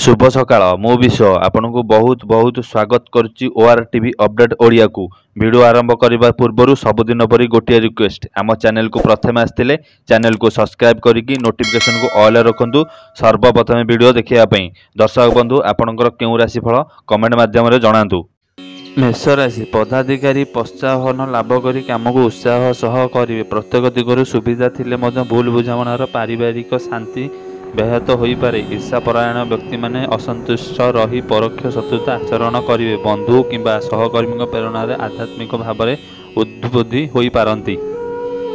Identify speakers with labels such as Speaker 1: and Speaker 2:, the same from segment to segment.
Speaker 1: शुभ सकाळ मु विश्व आपनको बहुत बहुत स्वागत करुच्ची ओआर टीवी अपडेट ओडिया को वीडियो आरंभ करने पूर्व सबुदिन परी गोटे रिक्वेस्ट आम चैनल को प्रथम आसते चैनल को सब्सक्राइब करके नोटिफिकेशन को ऑल रखु सर्वप्रथम वीडियो देखापी दर्शक बंधु आपणकर क्यों राशिफल कमेंट मध्यम जनातु। मेष राशि पदाधिकारी प्रोत्साहन लाभ कर कम को उत्साह सह करेंगे। प्रत्येक दिगरू सुविधा थिले भूल बुझामणार पारिवारिक शांति व्याहत हो पारे। ईर्षापरायण व्यक्ति माने असंतुष्ट रही परोक्ष शत्रुता आचरण करेंगे। बंधु किंबा सहकर्मी प्रेरणार आध्यात्मिक भाव में उद्बुद्धि हो पारती।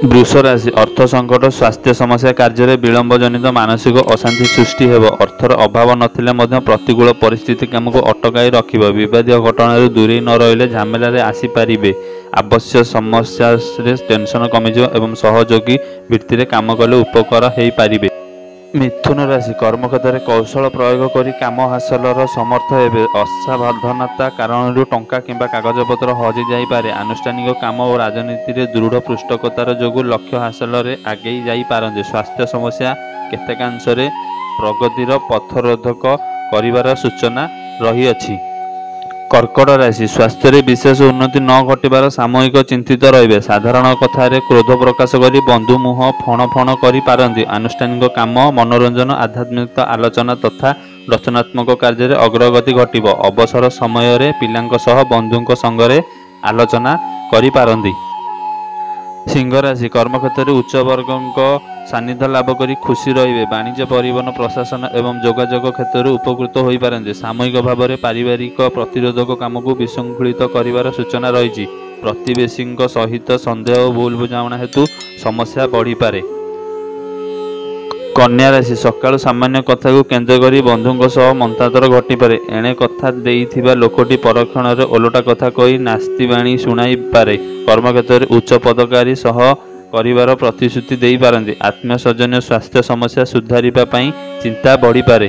Speaker 1: वृष राशि अर्थ संकट स्वास्थ्य समस्या कार्य विलंब जनित मानसिक अशांति सृष्टि हेब। अर्थर अभाव नथिले मध्य प्रतिकूल परिस्थिति आमको अटकाई रखिब। विवादीय घटना दूरे न रहिले झमेला आसीपारे। आवश्यक समस्या टेंशन कमिज एवं सहयोगी वृत्ति में काम कले उपकार हो पारे। मिथुन राशि कर्मक्षेत्र कौशल प्रयोग कर काम हासिल समर्थ हे। असावधानता कारण टंका किंबा कागजपत्र हजि जापे। आनुष्ठानिक काम और राजनीति में दृढ़ पृष्ठकतार जो लक्ष्य हासिल आगे जापे। स्वास्थ्य समस्या केतेकांश प्रगतिर पथरोधक कर सूचना रही अछि। कर्कट राशि स्वास्थ्य रे विशेष उन्नति न घटार सामयिक चिंतित रहिबे। साधारण कथार क्रोध प्रकाश कर बंधु मुह फण फण कर पारती। आनुष्ठानिक काम मनोरंजन आध्यात्मिक आलोचना तथा रचनात्मक कार्य अग्रगति घटिब। अवसर समय पिलांक सह बंधुंक संगरे आलोचना करि पारती। सिंह राशि कर्मक्षेत्र उच्च वर्ग सानिध्य लाभ कर खुशी रहिबे। वाणिज्य परिवहन प्रशासन एवं जोगाजोग क्षेत्र उपकृत हो पारते। सामूहिक भाव में पारिवारिक प्रतिरोधक काम को विशृंखलित कर सूचना रही। प्रतिवेशी सहित संदेह और भूल बुझामणा हेतु समस्या बढ़ी पारे। कन्या राशि सकाळु सामान्य कथा को केन्द्र कर बंधुों सह मंतांतर घटीपे। एणे कथा देइथिबा लोकटी परक्षण ओलटा कथा कही नास्तिवाणी शुणाई पारे। कर्मक्षेत्र उच्च पदकारी सह करिवार प्रतिश्रुति दे पारती। आत्मीय स्वजन स्वास्थ्य समस्या सुधारिबापई चिंता बढ़ी पारे।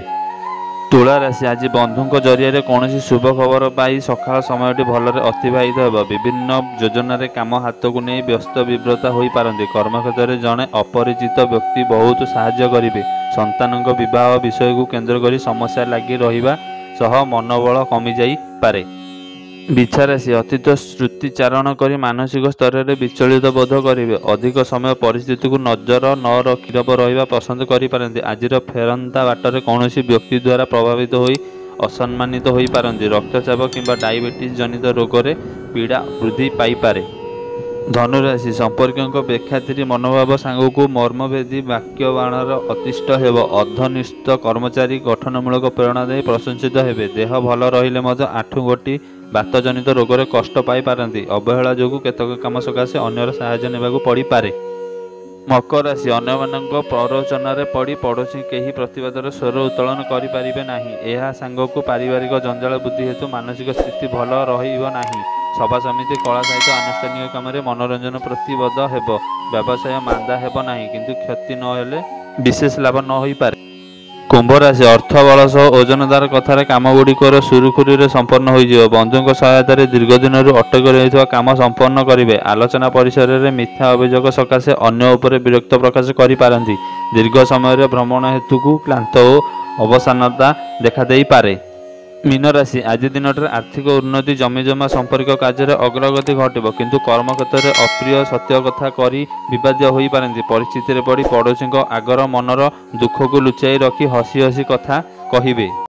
Speaker 1: तुला राशि आज बंधुों जरिया कौन शुभ खबर पाई सकाळ समय भलरे अतिबाहित हो। विभिन्न योजन काम हाथ को नहीं व्यस्त विव्रता हो पारती। कर्मक्षेत्र जड़े अपरिचित व्यक्ति बहुत साहाय्य करेंगे। संतान विवाह विषय को केन्द्र कर समस्या लगी रहा सह मनोबल कमी जाई पारे। बिछा राशि अतीत श्रुतिचारण कर मानसिक स्तर में विचलित बोध करेंगे। अधिक समय परिस्थिति को नजर न रखी रहा पसंद करें। आज फेरंता बाटर कौन व्यक्ति द्वारा प्रभावित हो असम्मानित हो पारती। रक्तचाप किंबा डायबिटीज जनित रोग में पीड़ा वृद्धि पाइपे। धनुराशि संपर्क बेखातिर मनोभाव सांग को मर्मभेदी वाक्य बाणर अतिष्ठ हेब। अर्धनिष्ठ कर्मचारी गठनमूलक प्रेरणा दे प्रशंसित हेबे। देह भल रहिले आठुगोटी बातजनित रोग में कष्ट पाई पारती। अवहेला जो केतक काम सकाशे अन्यर साहाय्य नेबाकु पड़ी पारे। मकर राशि अन्यमानक प्ररोचन पड़ी पड़ोशी कहीं प्रतिवादर स्वर उत्तोलन करें नहीं। यह सांगक पारिवारिक जंजाल बुद्धि हेतु मानसिक स्थिति भल रहा। सभा समिति कला साहित्य आनुष्ठानिक काम मनोरंजन प्रतिबद्ध हेब। व्यवसाय मांदा हेब नहीं किंतु क्षति न विशेष लाभ न हो पारे। कुंभ राशि अर्थ बल सह ओजनदार कथार काम गुड़िकर सुरुखुरी संपन्न हो। बंधुों सहायता दीर्घ दिन अटक रही काम संपन्न करेंगे। आलोचना परिसर में मिथ्या अभियोग सकाशे अन्य उपर विरक्त प्रकाश करें। दीर्घ समय भ्रमण हेतु को क्लांत और अवसानता देखा पारे। मीन राशि आज दिन आर्थिक उन्नति जमीजमा संपर्क कार्य अग्रगति घटब किंतु कर्मक्षेत्र अप्रिय सत्य कथा करी विवाद हो पारती। परिस्थिति पड़ी पड़ोशी आगर मनर दुख को लुचाई रखी हसी हसी कथा कहिबे।